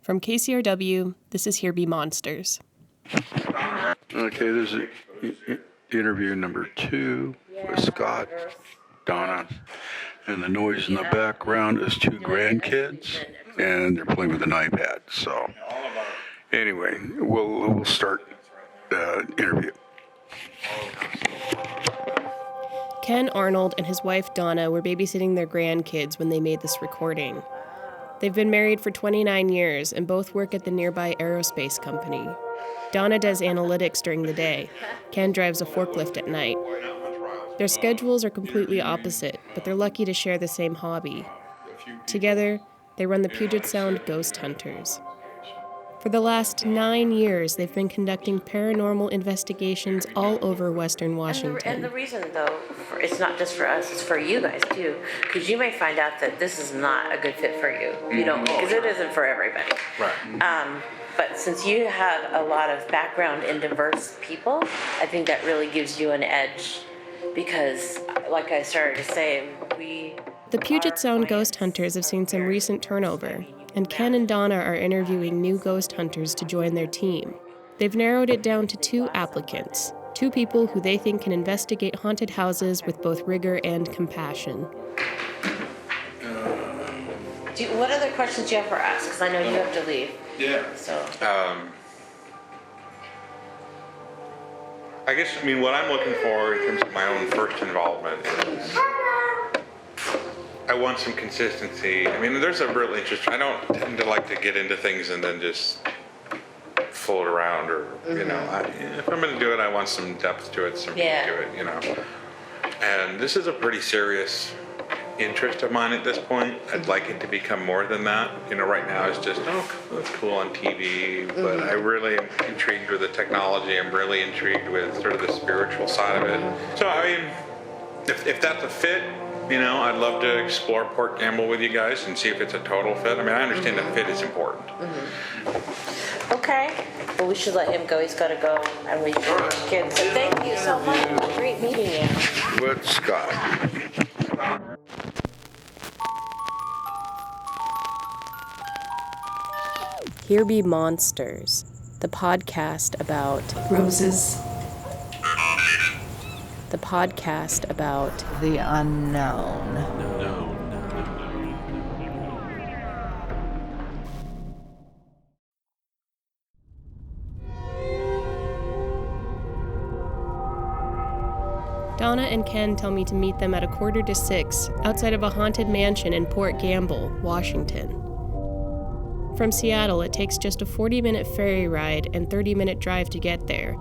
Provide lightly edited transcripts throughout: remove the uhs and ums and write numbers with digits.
From KCRW, this is Here Be Monsters. Okay, this is interview number 2 with Scott, Donna, and the noise in the background is 2 grandkids, and they're playing with an iPad. So, anyway, we'll start the interview. Ken Arnold and his wife Donna were babysitting their grandkids when they made this recording. They've been married for 29 years and both work at the nearby aerospace company. Donna does analytics during the day. Ken drives a forklift at night. Their schedules are completely opposite, but they're lucky to share the same hobby. Together, they run the Puget Sound Ghost Hunters. For the last 9 years, they've been conducting paranormal investigations all over Western Washington. And the reason, though, it's not just for us, it's for you guys, too. Because you may find out that this is not a good fit for you. You don't, because it isn't for everybody. Right. But since you have a lot of background in diverse people, I think that really gives you an edge. Because, like I started to say, The Puget Sound Ghost Hunters have seen some recent turnover, and Ken and Donna are interviewing new ghost hunters to join their team. They've narrowed it down to 2 applicants, 2 people who they think can investigate haunted houses with both rigor and compassion. What other questions do you have for us? Because I know you have to leave. Yeah. So. I guess, what I'm looking for in terms of my own first involvement is I want some consistency. There's a real interest. I don't tend to like to get into things and then just fool it around or, if I'm going to do it, I want some depth to it, some meat to it, And this is a pretty serious interest of mine at this point. I'd like it to become more than that. Right now it's just, that's cool on TV, but I really am intrigued with the technology. I'm really intrigued with sort of the spiritual side of it. So, if that's a fit, I'd love to explore Port Gamble with you guys and see if it's a total fit. I understand that fit is important. Okay. Well, we should let him go. He's got to go. And we can. So thank you so much. Great meeting you. With Scott. Here Be Monsters, the podcast about roses. The podcast about The unknown. Donna and Ken tell me to meet them at 5:45 outside of a haunted mansion in Port Gamble, Washington. From Seattle, it takes just a 40-minute ferry ride and 30-minute drive to get there,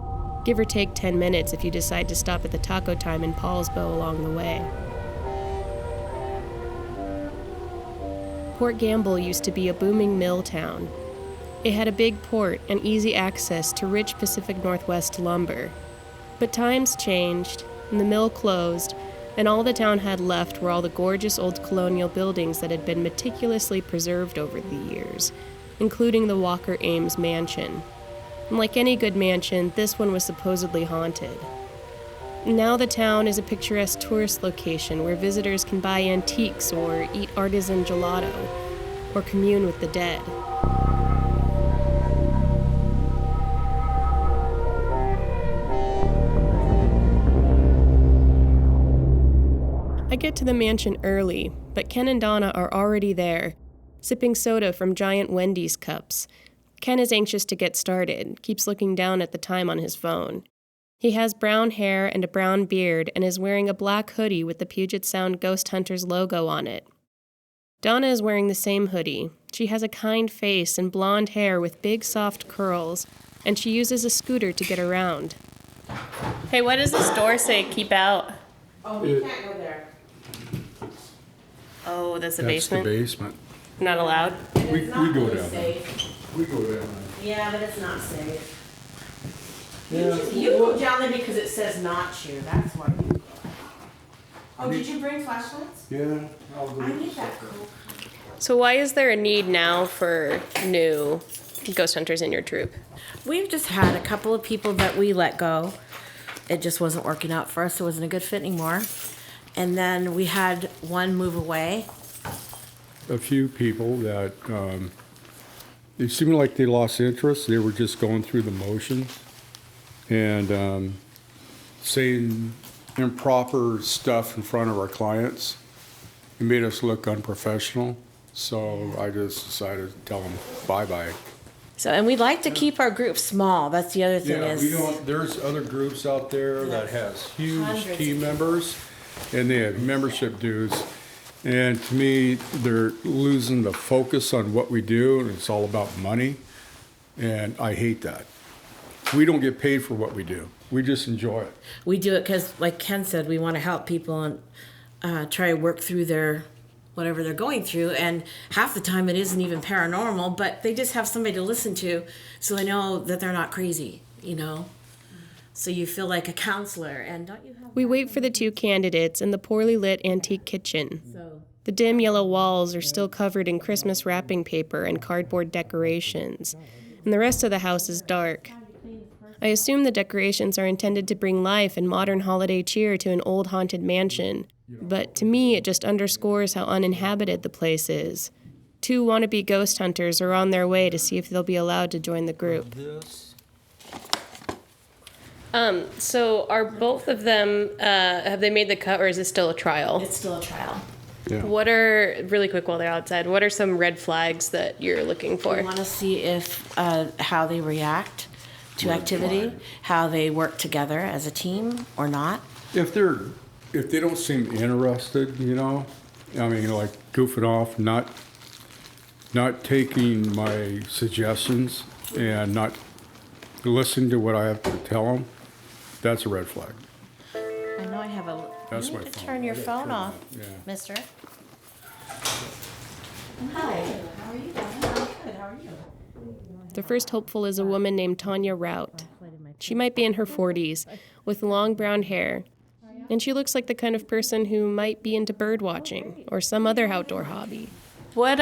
give or take 10 minutes if you decide to stop at the Taco Time in Paulsbo along the way. Port Gamble used to be a booming mill town. It had a big port and easy access to rich Pacific Northwest lumber. But times changed, and the mill closed, and all the town had left were all the gorgeous old colonial buildings that had been meticulously preserved over the years, including the Walker Ames Mansion. And like any good mansion, this one was supposedly haunted. Now the town is a picturesque tourist location where visitors can buy antiques or eat artisan gelato, or commune with the dead. I get to the mansion early, but Ken and Donna are already there, sipping soda from giant Wendy's cups. Ken is anxious to get started, keeps looking down at the time on his phone. He has brown hair and a brown beard and is wearing a black hoodie with the Puget Sound Ghost Hunters logo on it. Donna is wearing the same hoodie. She has a kind face and blonde hair with big soft curls, and she uses a scooter to get around. Hey, what does this door say, keep out? Oh, we can't go there. Oh, that's the basement? That's the basement. Not allowed? We go down there. Safe. We go down Yeah, but it's not safe. there. You go down there because it says not to. That's why you go. Oh, did you bring flashlights? Yeah, I'll go. I need that cool. So why is there a need now for new ghost hunters in your troop? We've just had a couple of people that we let go. It just wasn't working out for us. It wasn't a good fit anymore. And then we had one move away. A few people that, it seemed like they lost interest. They were just going through the motions and saying improper stuff in front of our clients. It made us look unprofessional. So I just decided to tell them bye-bye. So, and we'd like to keep our group small. That's the other thing is. We don't, there's other groups out there that has huge Hundreds team of members, and they have membership dues. And to me, they're losing the focus on what we do, and it's all about money. And I hate that. We don't get paid for what we do. We just enjoy it. We do it because, like Ken said, we want to help people and try to work through their whatever they're going through, and half the time it isn't even paranormal, but they just have somebody to listen to so they know that they're not crazy, you know? So you feel like a counselor, and don't you have... We wait for the two candidates in the poorly lit antique kitchen. The dim yellow walls are still covered in Christmas wrapping paper and cardboard decorations, and the rest of the house is dark. I assume the decorations are intended to bring life and modern holiday cheer to an old haunted mansion, but to me it just underscores how uninhabited the place is. Two wannabe ghost hunters are on their way to see if they'll be allowed to join the group. So are both of them, have they made the cut, or is it still a trial? It's still a trial. Yeah. What are, really quick while they're outside, what are some red flags that you're looking for? We want to see if how they react to activity, how they work together as a team or not. If they don't seem interested, you know, I mean, like goofing off, not taking my suggestions and not listening to what I have to tell them, that's a red flag. I know I have a... That's you my need to phone. turn your I gotta phone turn it off, on. Yeah. mister. Hi. How are you doing? Good. How are you? The first hopeful is a woman named Tanya Routt. She might be in her 40s, with long brown hair, and she looks like the kind of person who might be into bird watching or some other outdoor hobby. What,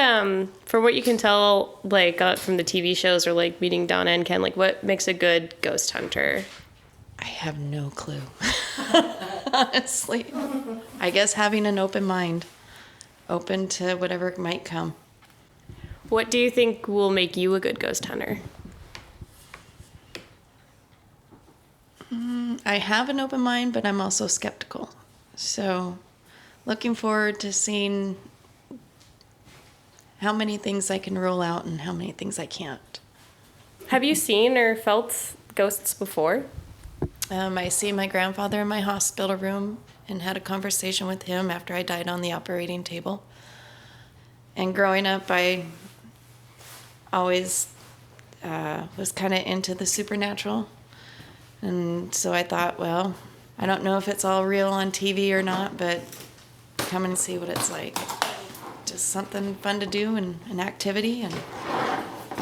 for what you can tell, like, from the TV shows or, like, meeting Donna and Ken, like, what makes a good ghost hunter? I have no clue. Honestly. I guess having an open mind, open to whatever might come. What do you think will make you a good ghost hunter? I have an open mind, but I'm also skeptical. So looking forward to seeing how many things I can rule out and how many things I can't. Have you seen or felt ghosts before? I see my grandfather in my hospital room and had a conversation with him after I died on the operating table. And growing up, I always was kind of into the supernatural. And so I thought, well, I don't know if it's all real on TV or not, but come and see what it's like. Just something fun to do and an activity and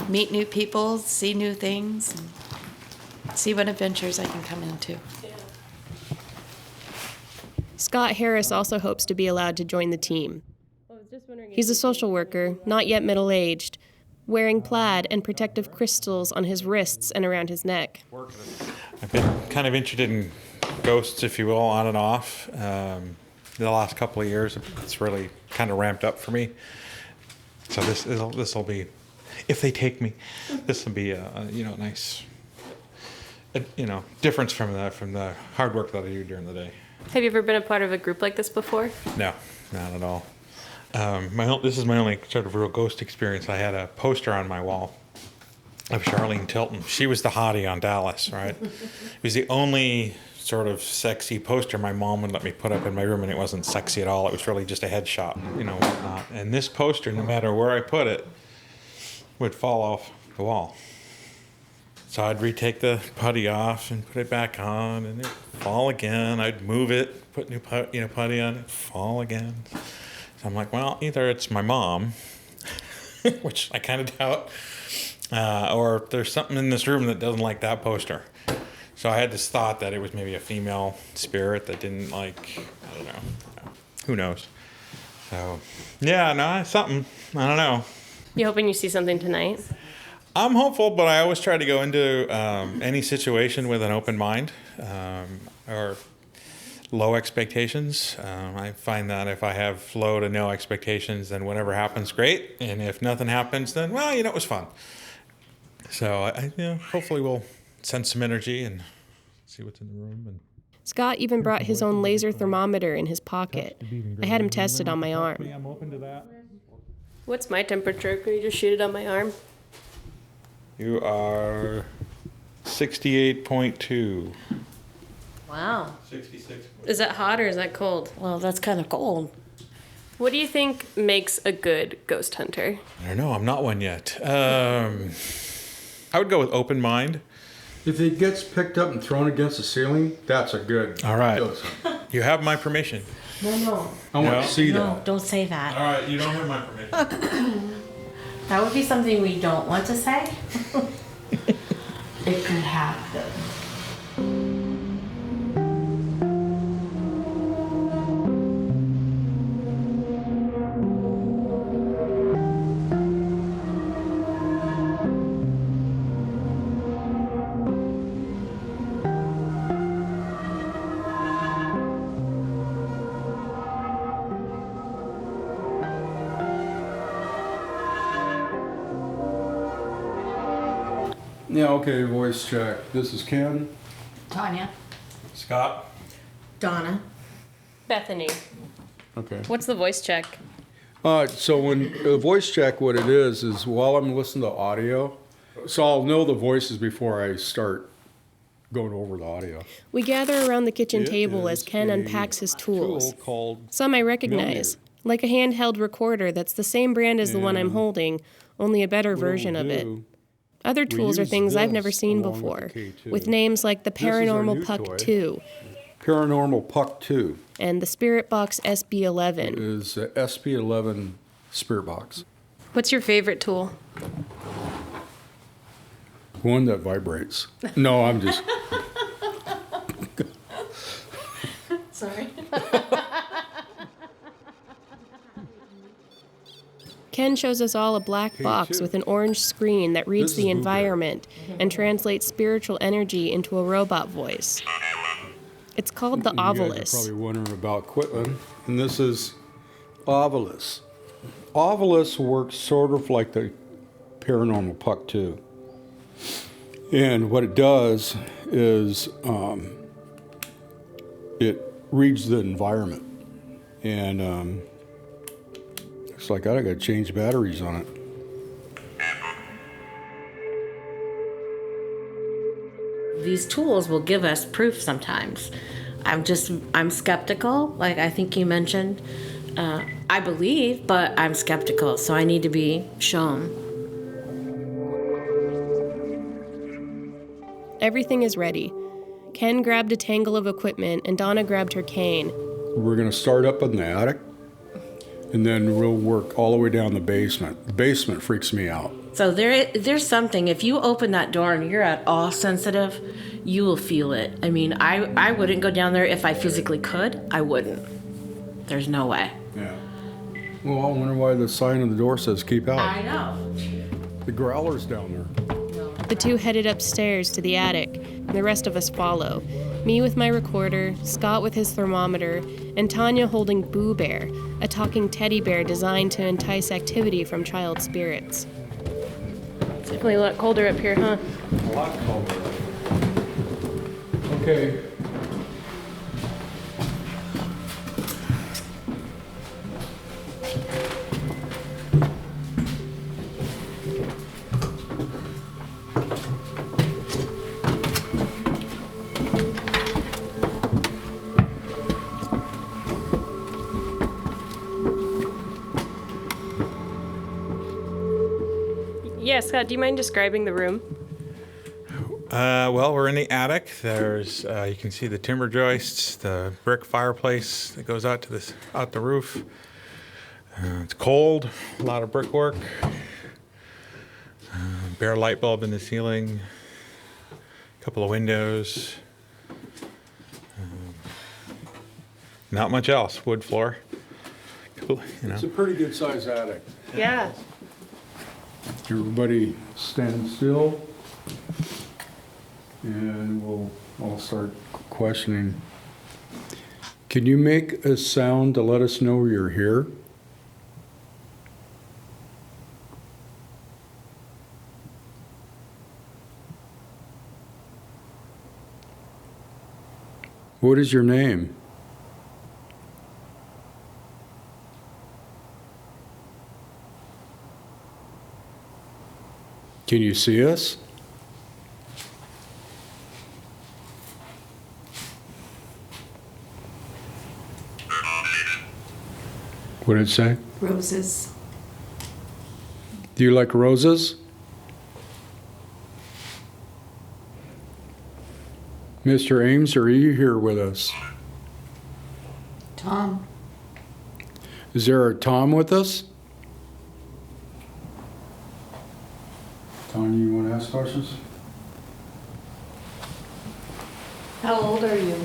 meet new people, see new things, and see what adventures I can come into. Scott Harris also hopes to be allowed to join the team. He's a social worker, not yet middle-aged, wearing plaid and protective crystals on his wrists and around his neck. I've been kind of interested in ghosts, if you will, on and off. The last couple of years, it's really kind of ramped up for me. So this will be, if they take me, this will be a nice, difference from the hard work that I do during the day. Have you ever been a part of a group like this before? No, not at all. This is my only sort of real ghost experience. I had a poster on my wall of Charlene Tilton. She was the hottie on Dallas, right? It was the only sort of sexy poster my mom would let me put up in my room, and it wasn't sexy at all. It was really just a headshot, whatnot. And this poster, no matter where I put it, would fall off the wall. So I'd retake the putty off and put it back on, and it'd fall again. I'd move it, put new putty on, it'd fall again. So I'm like, well, either it's my mom, which I kind of doubt, or there's something in this room that doesn't like that poster. So I had this thought that it was maybe a female spirit that didn't like, I don't know, who knows. So, yeah, no, something, I don't know. You hoping you see something tonight? I'm hopeful, but I always try to go into any situation with an open mind or low expectations. I find that if I have low to no expectations, then whatever happens, great. And if nothing happens, then, well, it was fun. So hopefully we'll sense some energy and see what's in the room. And Scott even brought his own laser thermometer in his pocket. I had him tested on my arm. I'm open to that. What's my temperature? Can you just shoot it on my arm? You are 68.2. Wow. 66. Is that hot or is that cold? Well, that's kind of cold. What do you think makes a good ghost hunter? I don't know. I'm not one yet. I would go with open mind. If it gets picked up and thrown against the ceiling, that's a good. All right. ghost hunt. You have my permission. No. I want No. to see No, that. don't say that. All right. You don't have my permission. That would be something we don't want to say. It could happen. Yeah, okay, voice check. This is Ken. Tanya. Scott. Donna. Bethany. Okay. What's the voice check? So when the voice check, what it is while I'm listening to audio, so I'll know the voices before I start going over the audio. We gather around the kitchen It table as is Ken a unpacks his tools. tool called Some I recognize, like a handheld recorder that's the same brand as the one I'm And holding, only a better what version it'll of it. do, Other tools are use things I've never this seen along with before, the K2. with names like the This is our Paranormal new Puck toy. 2 Paranormal Puck 2 and the Spirit Box SB11. is a SP11 spirit box. What's your favorite tool? One that vibrates. No, I'm just. Sorry. Ken shows us all a black box K2. with an orange screen that reads This is the Boo Bear. environment and translates spiritual energy into a robot voice. It's called the You guys are Ovilus. probably wondering about Quitland, and this is Ovilus. Ovilus works sort of like the Paranormal Puck 2. And what it does is it reads the environment. And looks like I got to change batteries on it. These tools will give us proof sometimes. I'm skeptical, like I think you mentioned. I believe, but I'm skeptical, so I need to be shown. Everything is ready. Ken grabbed a tangle of equipment and Donna grabbed her cane. We're going to start up in the attic, and then we'll work all the way down the basement. The basement freaks me out. So there's something, if you open that door and you're at all sensitive, you will feel it. I mean, I wouldn't go down there if I physically could. I wouldn't. There's no way. Yeah. Well, I wonder why the sign on the door says keep out. I know. The growler's down there. The two headed upstairs to the attic, and the rest of us follow. Me with my recorder, Scott with his thermometer, and Tanya holding Boo Bear, a talking teddy bear designed to entice activity from child spirits. It's definitely a lot colder up here, huh? A lot colder. Okay. Yeah, Scott, do you mind describing the room? Well, we're in the attic. There's you can see the timber joists, the brick fireplace that goes out to out the roof. It's cold, a lot of brickwork. Bare light bulb in the ceiling. A couple of windows. Not much else. Wood floor. Cool, you know. It's a pretty good sized attic. Yeah. Everybody stand still. And I'll start questioning. Can you make a sound to let us know you're here? What is your name? Can you see us? What did it say? Roses. Do you like roses? Mr. Ames, are you here with us? Tom. Is there a Tom with us? Tanya, you want to ask questions? How old are you?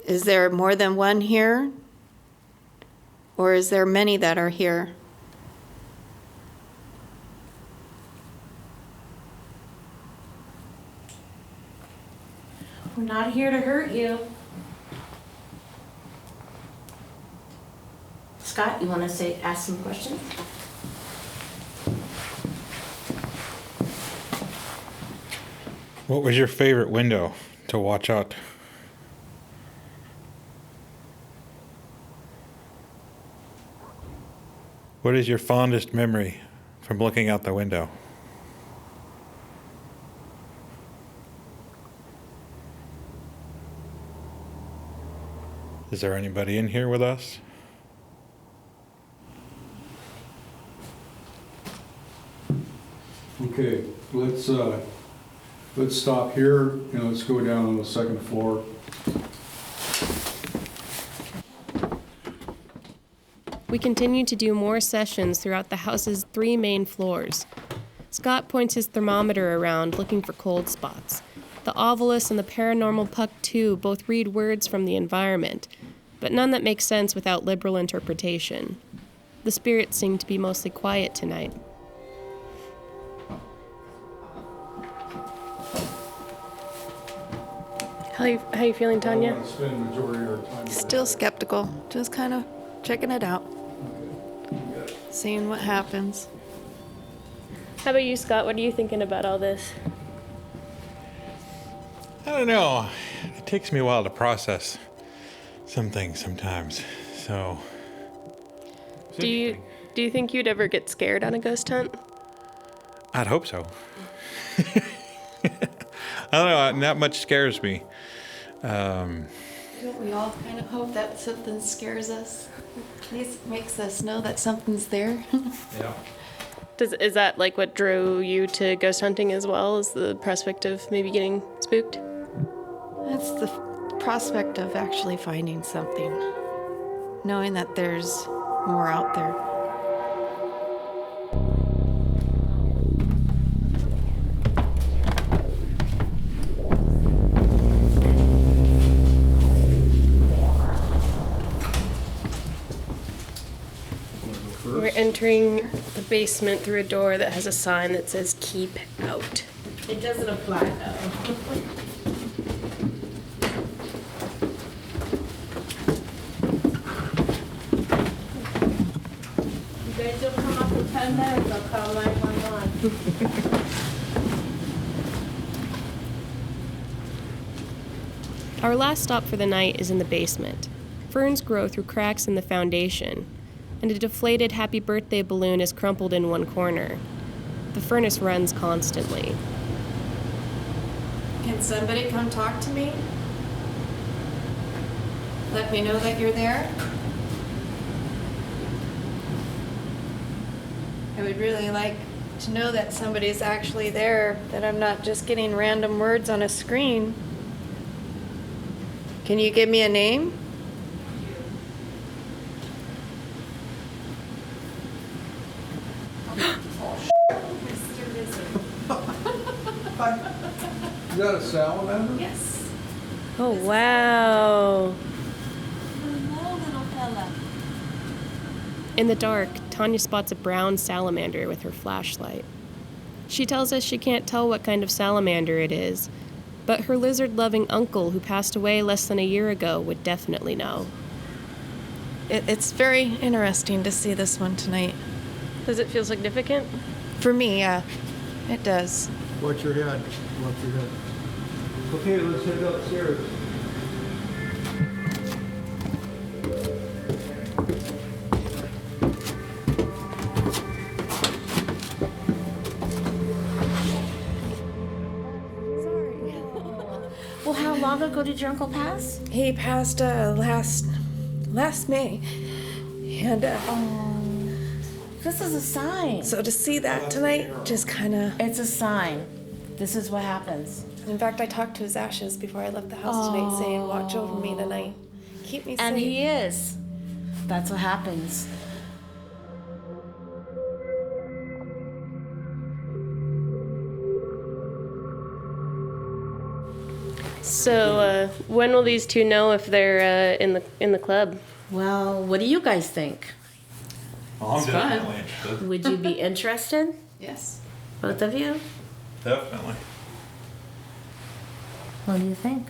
Is there more than one here? Or is there many that are here? We're not here to hurt you. Scott, you want to ask some questions? What was your favorite window to watch out? What is your fondest memory from looking out the window? Is there anybody in here with us? Okay, let's stop here and let's go down on the second floor. We continue to do more sessions throughout the house's 3 main floors. Scott points his thermometer around looking for cold spots. The Ovilus and the Paranormal Puck 2 both read words from the environment, but none that make sense without liberal interpretation. The spirits seem to be mostly quiet tonight. How you feeling, Tanya? I want to spend the majority of our time. Still skeptical, just kind of checking it out, seeing what happens. How about you, Scott? What are you thinking about all this? I don't know. It takes me a while to process some things sometimes. So. Do you think you'd ever get scared on a ghost hunt? I'd hope so. I don't know. Not much scares me. Don't we all kind of hope that something scares us? At least makes us know that something's there. Yeah. Is that like what drew you to ghost hunting as well, as the prospect of maybe getting spooked? That's the prospect of actually finding something, knowing that there's more out there. We're entering the basement through a door that has a sign that says "Keep Out." It doesn't apply though. You guys don't come up in 10 minutes, I'll call 911. Our last stop for the night is in the basement. Ferns grow through cracks in the foundation, and a deflated happy birthday balloon is crumpled in one corner. The furnace runs constantly. Can somebody come talk to me? Let me know that you're there. I would really like to know that somebody's actually there, that I'm not just getting random words on a screen. Can you give me a name? Is that a salamander? Yes. Oh, wow. Hello, little fella. In the dark, Tanya spots a brown salamander with her flashlight. She tells us she can't tell what kind of salamander it is, but her lizard-loving uncle, who passed away less than a year ago, would definitely know. It's very interesting to see this one tonight. Does it feel significant? For me, yeah, it does. Watch your head. Watch your head. Okay, let's head upstairs. Well, how long ago did your uncle pass? He passed last May. And This is a sign. so to see that tonight just kind of. It's a sign. This is what happens. In fact, I talked to his ashes before I left the house tonight, saying, "Watch over me tonight. Keep me safe." And he is. That's what happens. So, when will these two know if they're in the club? Well, what do you guys think? Well, I'm definitely interested. Would you be interested? Yes. Both of you? Definitely. What do you think?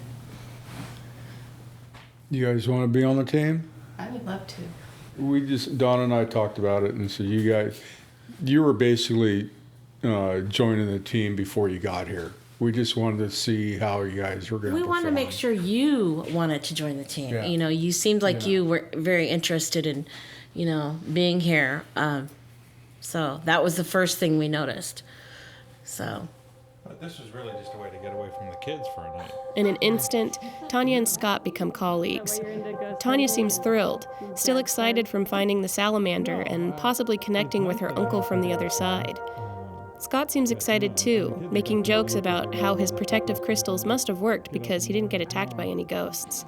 You guys want to be on the team? I would love to. Donna and I talked about it, and so you were basically joining the team before you got here. We just wanted to see how you guys were going to We want to make sure you wanted to join the team. Yeah. You know, you seemed like you were very interested in, being here. So that was the first thing we noticed. So. But this was really just a way to get away from the kids for a night. In an instant, Tanya and Scott become colleagues. Tanya seems thrilled, still excited from finding the salamander and possibly connecting with her uncle from the other side. Scott seems excited too, making jokes about how his protective crystals must have worked because he didn't get attacked by any ghosts.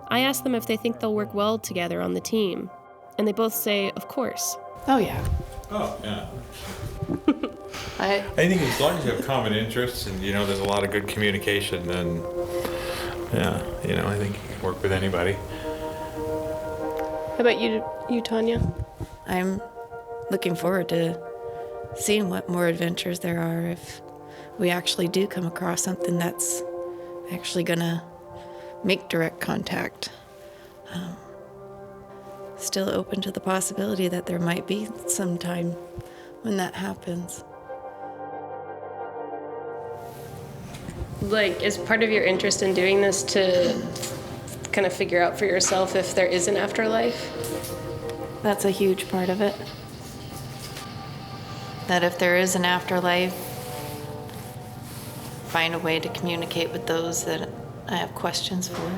I ask them if they think they'll work well together on the team, and they both say, of course. Oh, yeah. Oh, yeah. I think as long as you have common interests and, there's a lot of good communication, then, yeah, I think you can work with anybody. How about you, Tanya? I'm looking forward to seeing what more adventures there are if we actually do come across something that's actually gonna make direct contact. Still open to the possibility that there might be some time when that happens. Like, is part of your interest in doing this to kind of figure out for yourself if there is an afterlife? That's a huge part of it. That if there is an afterlife, find a way to communicate with those that I have questions for,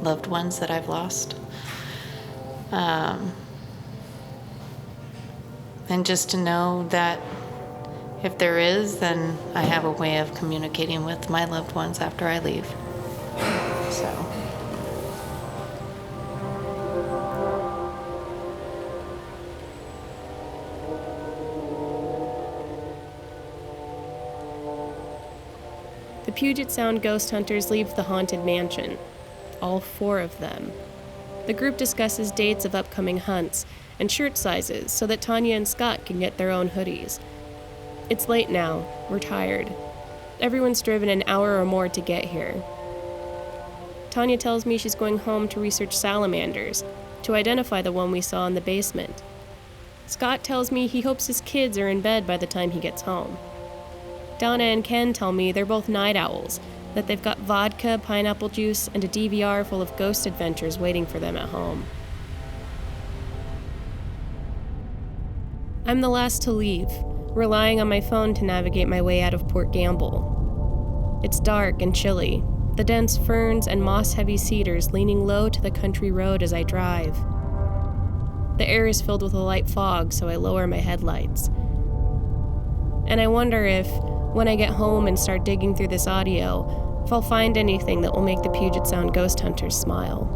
loved ones that I've lost. And just to know that if there is, then I have a way of communicating with my loved ones after I leave. So. The Puget Sound ghost hunters leave the haunted mansion, all 4 of them. The group discusses dates of upcoming hunts and shirt sizes so that Tanya and Scott can get their own hoodies. It's late now. We're tired. Everyone's driven an hour or more to get here. Tanya tells me she's going home to research salamanders, to identify the one we saw in the basement. Scott tells me he hopes his kids are in bed by the time he gets home. Donna and Ken tell me they're both night owls, that they've got vodka, pineapple juice, and a DVR full of ghost adventures waiting for them at home. I'm the last to leave, relying on my phone to navigate my way out of Port Gamble. It's dark and chilly, the dense ferns and moss-heavy cedars leaning low to the country road as I drive. The air is filled with a light fog, so I lower my headlights. And I wonder if, when I get home and start digging through this audio, if I'll find anything that will make the Puget Sound ghost hunters smile.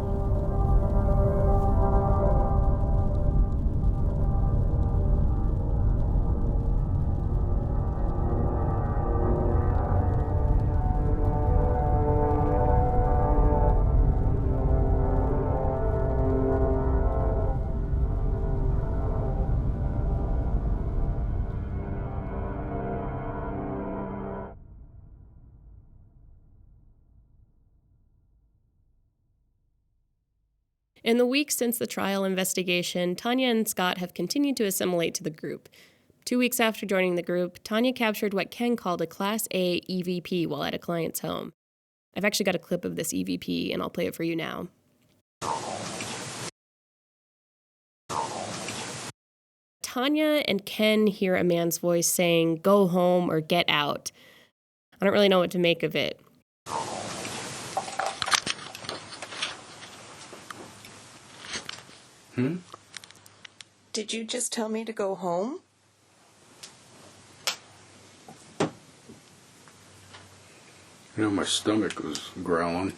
In the weeks since the trial investigation, Tanya and Scott have continued to assimilate to the group. 2 weeks after joining the group, Tanya captured what Ken called a Class A EVP while at a client's home. I've actually got a clip of this EVP, and I'll play it for you now. Tanya and Ken hear a man's voice saying, "Go home" or "Get out." I don't really know what to make of it. Did you just tell me to go home? You know, my stomach was growling.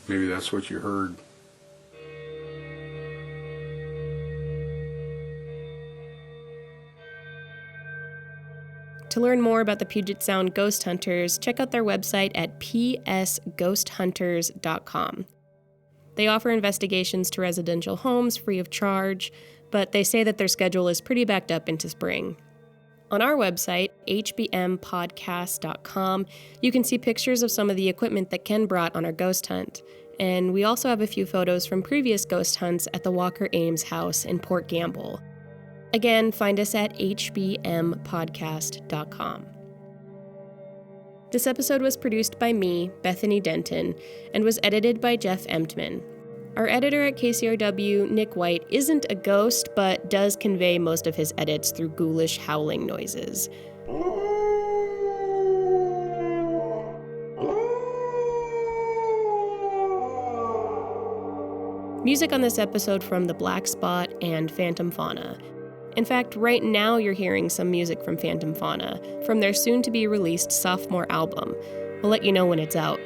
Maybe that's what you heard. To learn more about the Puget Sound Ghost Hunters, check out their website at psghosthunters.com. They offer investigations to residential homes free of charge, but they say that their schedule is pretty backed up into spring. On our website, HBMpodcast.com, you can see pictures of some of the equipment that Ken brought on our ghost hunt. And we also have a few photos from previous ghost hunts at the Walker Ames house in Port Gamble. Again, find us at hbmpodcast.com. This episode was produced by me, Bethany Denton, and was edited by Jeff Emtman. Our editor at KCRW, Nick White, isn't a ghost, but does convey most of his edits through ghoulish howling noises. Music on this episode from The Black Spot and Phantom Fauna. In fact, right now you're hearing some music from Phantom Fauna, from their soon-to-be-released sophomore album. We'll let you know when it's out.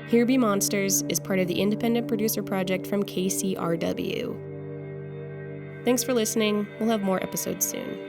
Here Be Monsters is part of the independent producer project from KCRW. Thanks for listening. We'll have more episodes soon.